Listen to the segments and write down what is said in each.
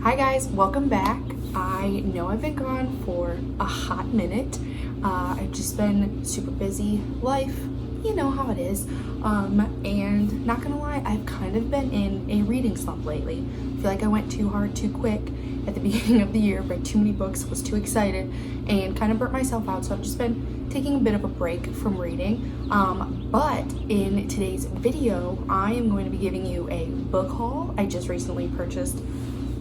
Hi guys, welcome back. I know I've been gone for a hot minute. I've just been super busy, life, you know how it is. And not gonna lie, I've kind of been in a reading slump lately. I feel like I went too hard too quick at the beginning of the year, read too many books, was too excited, and kind of burnt myself out. So I've just been taking a bit of a break from reading. But in today's video, I am going to be giving you a book haul. I just recently purchased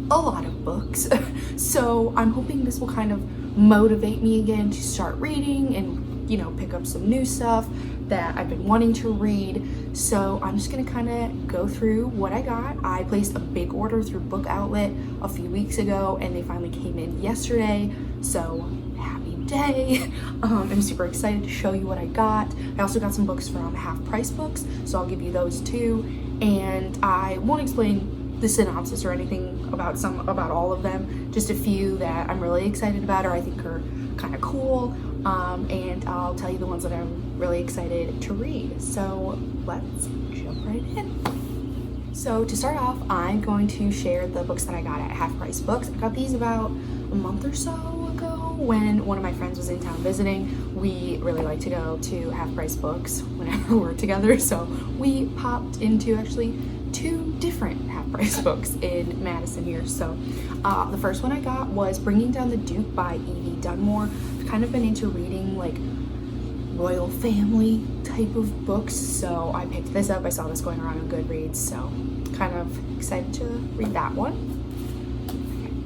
a lot of books, so I'm hoping this will kind of motivate me again to start reading and, you know, pick up some new stuff that I've been wanting to read. So I'm just gonna kind of go through what I got. I placed a big order through Book Outlet a few weeks ago and they finally came in yesterday, so happy day. I'm super excited to show you what I got. I also got some books from Half Price Books, so I'll give you those too, and I won't explain the synopsis or anything about all of them, just a few that I'm really excited about or I think are kind of cool, and I'll tell you the ones that I'm really excited to read. So let's jump right in. So to start off, I'm going to share the books that I got at Half Price Books. I got these about a month or so ago when one of my friends was in town visiting. We really like to go to Half Price Books whenever we're together, so we popped into actually two different Half Price Books in Madison here. So the first one I got was Bringing Down the Duke by Evie Dunmore. I've kind of been into reading like royal family type of books, so I picked this up. I saw this going around on Goodreads, so kind of excited to read that one.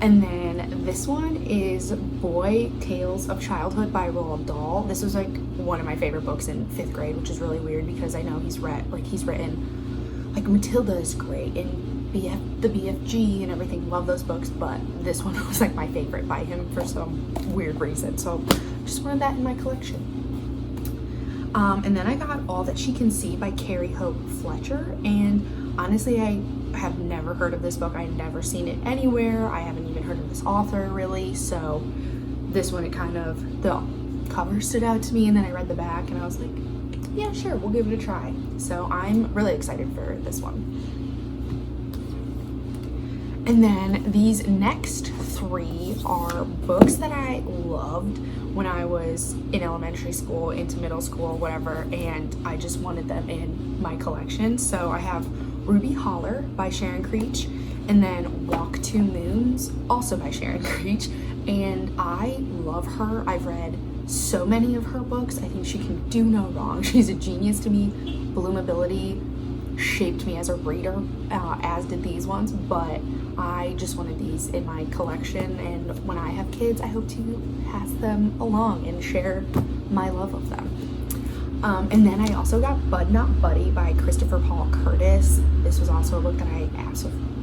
And then this one is Boy Tales of Childhood by Roald Dahl. This was like one of my favorite books in 5th grade, which is really weird because I know he's written like Matilda is great and the BFG and everything. Love those books, but this one was like my favorite by him for some weird reason. So just wanted that in my collection. And then I got All That She Can See by Carrie Hope Fletcher. And honestly, I have never heard of this book. I've never seen it anywhere. I haven't even heard of this author really. So this one, the cover stood out to me, and then I read the back and I was like, yeah, sure, we'll give it a try. So I'm really excited for this one. And then these next three are books that I loved when I was in elementary school, into middle school, whatever, and I just wanted them in my collection. So I have Ruby Holler by Sharon Creech, and then Walk Two Moons, also by Sharon Creech, and I love her. I've read so many of her books. I think she can do no wrong. She's a genius to me. Bloomability shaped me as a reader, as did these ones, but I just wanted these in my collection, and when I have kids, I hope to pass them along and share my love of them. And then I also got Bud Not Buddy by Christopher Paul Curtis. This was also a book that I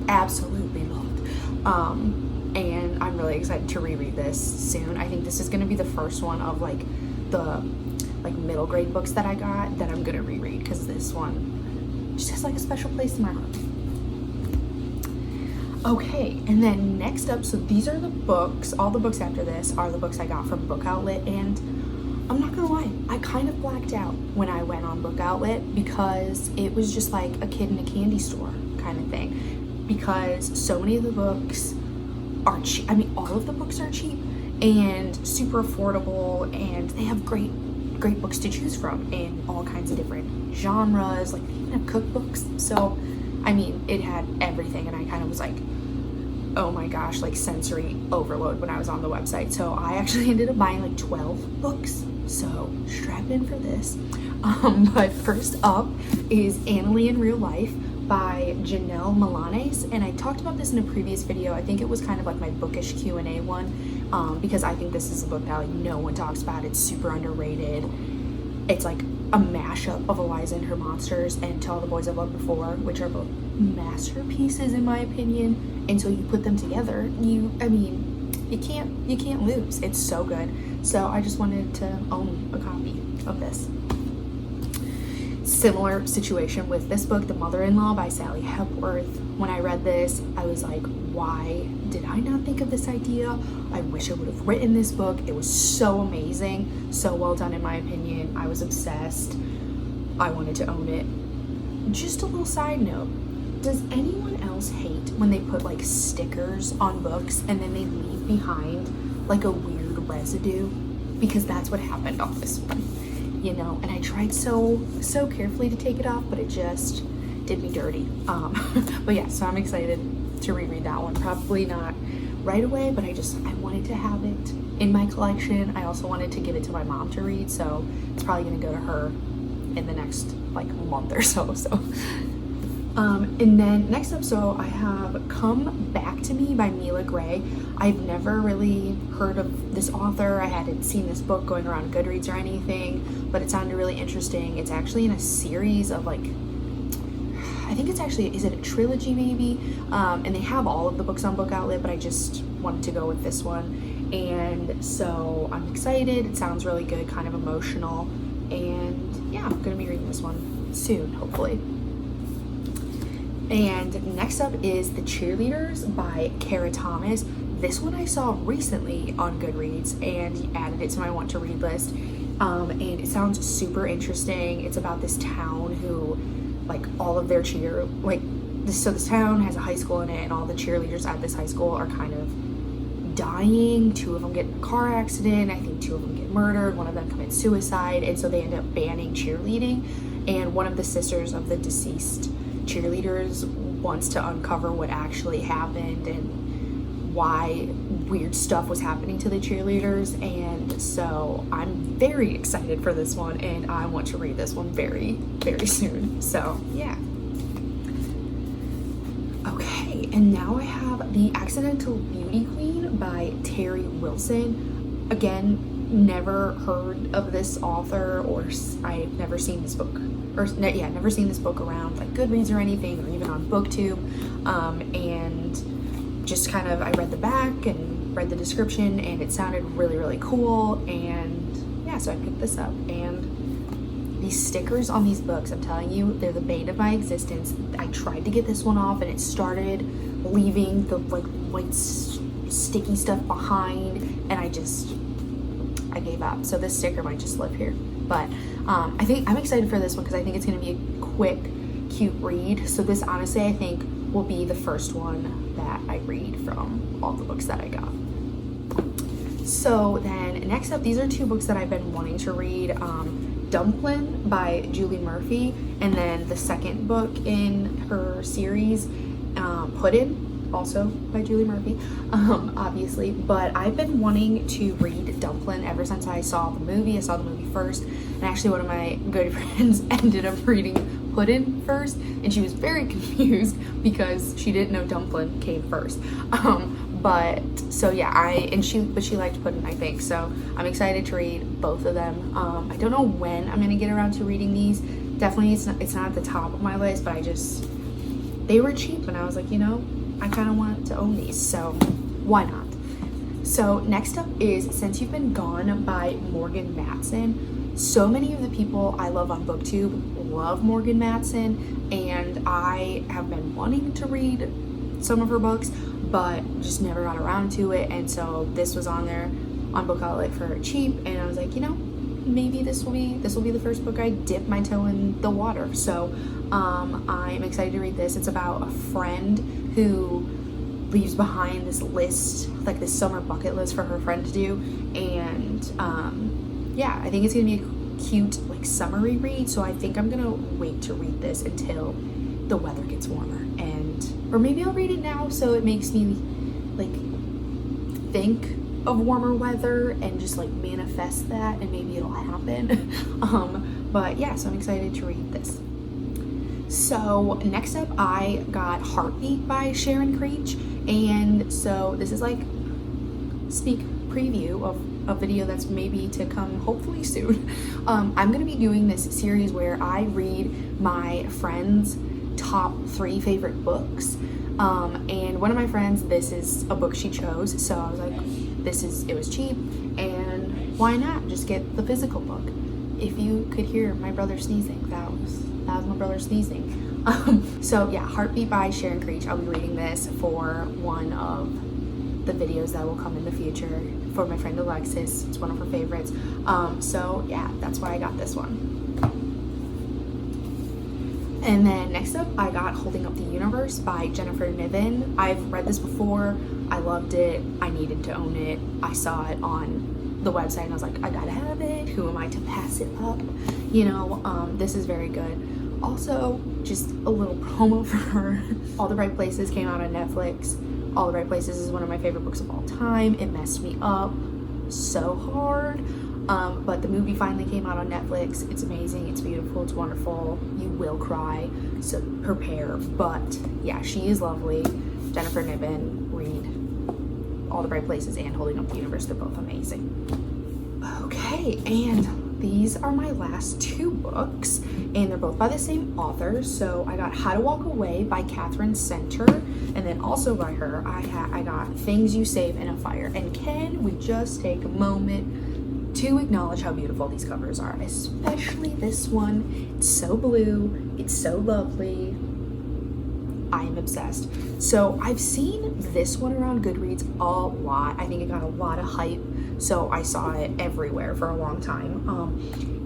absolutely loved. And I'm really excited to reread this soon. I think this is going to be the first one of like the middle grade books that I got that I'm going to reread, because this one just has like a special place in my heart. Okay, and then next up, so these are the books, all the books after this are the books I got from Book Outlet, and I'm not gonna lie, I kind of blacked out when I went on Book Outlet because it was just like a kid in a candy store kind of thing, because so many of the books are cheap. I mean, all of the books are cheap and super affordable, and they have great books to choose from in all kinds of different genres, like they even have cookbooks. So I mean, it had everything, and I kind of was like, oh my gosh, like sensory overload when I was on the website. So I actually ended up buying like 12 books, so strap in for this. But first up is Annalee in Real Life by Janelle Milanes, and I talked about this in a previous video. I think it was kind of like my bookish Q&A one, because I think this is a book that like no one talks about. It's super underrated. It's like a mashup of Eliza and Her Monsters and To All the Boys I've Loved Before, which are both masterpieces in my opinion. Until you put them together, you can't lose. It's so good. So I just wanted to own a copy of this. Similar situation with this book, The Mother-in-Law by Sally Hepworth. When I read this, I was like, why did I not think of this idea? I wish I would have written this book. It was so amazing, so well done in my opinion. I was obsessed. I wanted to own it. Just a little side note, Does anyone else hate when they put like stickers on books and then they leave behind like a weird residue? Because that's what happened on this one, you know, and I tried so carefully to take it off, but it just did me dirty. But yeah, so I'm excited to reread that one. Probably not right away, but I wanted to have it in my collection. I also wanted to give it to my mom to read, so it's probably gonna go to her in the next like month or so. And then next up, so I have Come Back to Me by Mila Gray. I've never really heard of this author. I hadn't seen this book going around Goodreads or anything, but it sounded really interesting. It's actually in a series of like, I think it's actually, is it a trilogy maybe? And they have all of the books on Book Outlet, but I just wanted to go with this one. And so I'm excited. It sounds really good, kind of emotional. And yeah, I'm gonna be reading this one soon, hopefully. And next up is The Cheerleaders by Kara Thomas. This one I saw recently on Goodreads and added it to my want to read list. And it sounds super interesting. It's about this town who, like, all of their this town has a high school in it, and all the cheerleaders at this high school are kind of dying. 2 of them get in a car accident. I think 2 of them get murdered. 1 of them commits suicide, and so they end up banning cheerleading. And one of the sisters of the deceased cheerleaders wants to uncover what actually happened and why weird stuff was happening to the cheerleaders. And so I'm very excited for this one, and I want to read this one very, very soon. So yeah. Okay, and now I have The Accidental Beauty Queen by Terry Wilson. Again, never heard of this author, or I've never seen this book. Never seen this book around like Goodreads or anything, or even on BookTube. And just kind of, I read the back and read the description, and it sounded really, really cool. And yeah, so I picked this up. And these stickers on these books, I'm telling you, they're the bane of my existence. I tried to get this one off, and it started leaving the like white sticky stuff behind, and I gave up. So this sticker might just live here. But I think I'm excited for this one because I think it's going to be a quick, cute read. So this, honestly, I think will be the first one that I read from all the books that I got. So then next up, these are 2 books that I've been wanting to read. Dumplin by Julie Murphy, and then the second book in her series, Putin, also by Julie Murphy, obviously. But I've been wanting to read Dumplin ever since I saw the movie. I saw the movie first, and actually one of my good friends ended up reading Putin first, and she was very confused because she didn't know Dumplin came first. But so yeah, she liked Putin, I think. So I'm excited to read both of them. I don't know when I'm gonna get around to reading these. Definitely, it's not at the top of my list, but they were cheap, and I was like, you know, I kind of want to own these, so why not? So next up is Since You've Been Gone by Morgan Matson. So many of the people I love on BookTube love Morgan Matson, and I have been wanting to read some of her books, but just never got around to it. And so this was on there on Book Outlet for cheap, and I was like, you know, maybe this will be the first book I dip my toe in the water. So I'm excited to read this. It's about a friend who leaves behind this list, like this summer bucket list for her friend to do. And yeah, I think it's gonna be a cute like summery read. So I think I'm gonna wait to read this until the weather gets warmer, or maybe I'll read it now so it makes me like think of warmer weather and just like manifest that, and maybe it'll happen. But yeah, so I'm excited to read this. So next up, I got Heartbeat by Sharon Creech, and so this is like sneak preview of a video that's maybe to come hopefully soon. I'm gonna be doing this series where I read my friends' top 3 favorite books, and one of my friends, this is a book she chose, so I was like, it was cheap, and why not just get the physical book? If you could hear my brother sneezing, that was my brother sneezing. So yeah, Heartbeat by Sharon Creech. I'll be reading this for one of the videos that will come in the future for my friend Alexis. It's one of her favorites. So yeah, that's why I got this one. And then next up, I got Holding Up the Universe by Jennifer Niven. I've read this before. I loved it. I needed to own it. I saw it on the website and I was like, I gotta have it. Who am I to pass it up? You know, this is very good. Also, just a little promo for her. All the Right Places came out on Netflix. All the Right Places is one of my favorite books of all time. It messed me up so hard. But the movie finally came out on Netflix. It's amazing. It's beautiful. It's wonderful. You will cry, so prepare. But yeah, she is lovely. Jennifer Niven, read All the Right Places and Holding Up the Universe. They're both amazing. Okay, and these are my last two books, and they're both by the same author. So I got How to Walk Away by Catherine Center, and then also by her, I got Things You Save in a Fire. And can we just take a moment to acknowledge how beautiful these covers are, especially this one. It's so blue, it's so lovely. I am obsessed. So I've seen this one around Goodreads a lot. I think it got a lot of hype, so I saw it everywhere for a long time.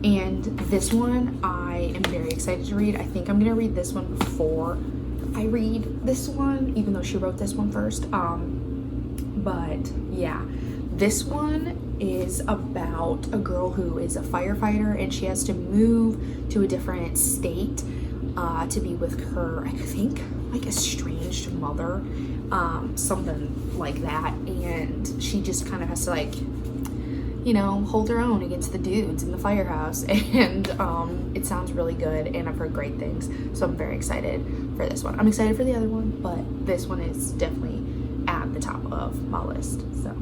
And this one I am very excited to read. I think I'm gonna read this one before I read this one, even though she wrote this one first. But yeah, this one is about a girl who is a firefighter and she has to move to a different state to be with her, I think, like estranged mother, something like that. And she just kind of has to, like, you know, hold her own against the dudes in the firehouse. And it sounds really good, and I've heard great things, so I'm very excited for this one. I'm excited for the other one, but this one is definitely at the top of my list. So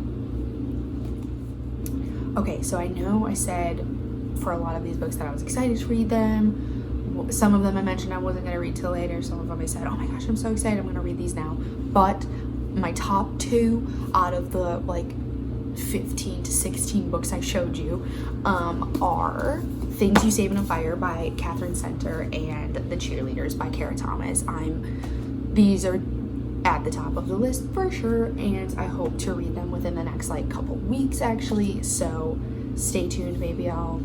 okay, so I know I said for a lot of these books that I was excited to read them. Some of them I mentioned I wasn't going to read till later. Some of them I said, oh my gosh, I'm so excited, I'm going to read these now. But my top two out of the like 15 to 16 books I showed you are Things You Save in a Fire by Catherine Center and The Cheerleaders by Kara Thomas. These are at the top of the list for sure, and I hope to read them within the next like couple weeks actually, so stay tuned. Maybe I'll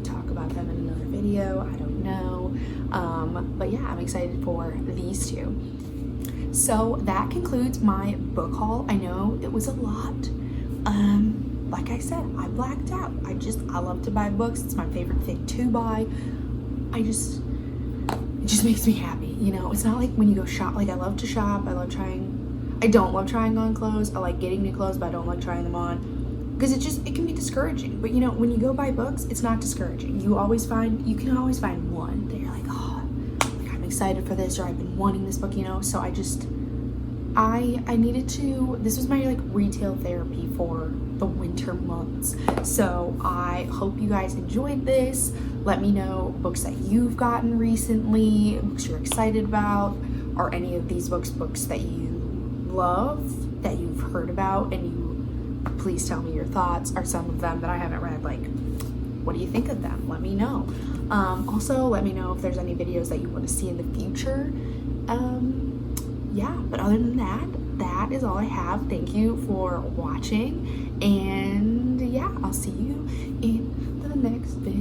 talk about them in another video, I don't know. But yeah, I'm excited for these two. So that concludes my book haul. I know it was a lot. Like I said, I blacked out. I love to buy books. It's my favorite thing to buy. It just makes me happy, you know. It's not like when you go shop, like I love to shop, I don't love trying on clothes. I like getting new clothes, but I don't like trying them on because it can be discouraging. But you know, when you go buy books, it's not discouraging. You can always find one that you're like, oh, like I'm excited for this, or I've been wanting this book, you know. So I needed to, this was my like retail therapy for the winter months. So I hope you guys enjoyed this. Let me know books that you've gotten recently, books you're excited about, or any of these books that you love, that you've heard about, and please tell me your thoughts. Or some of them that I haven't read, like, what do you think of them? Let me know. Also, let me know if there's any videos that you want to see in the future. Yeah, but other than that is all I have. Thank you for watching, and yeah, I'll see you in the next video.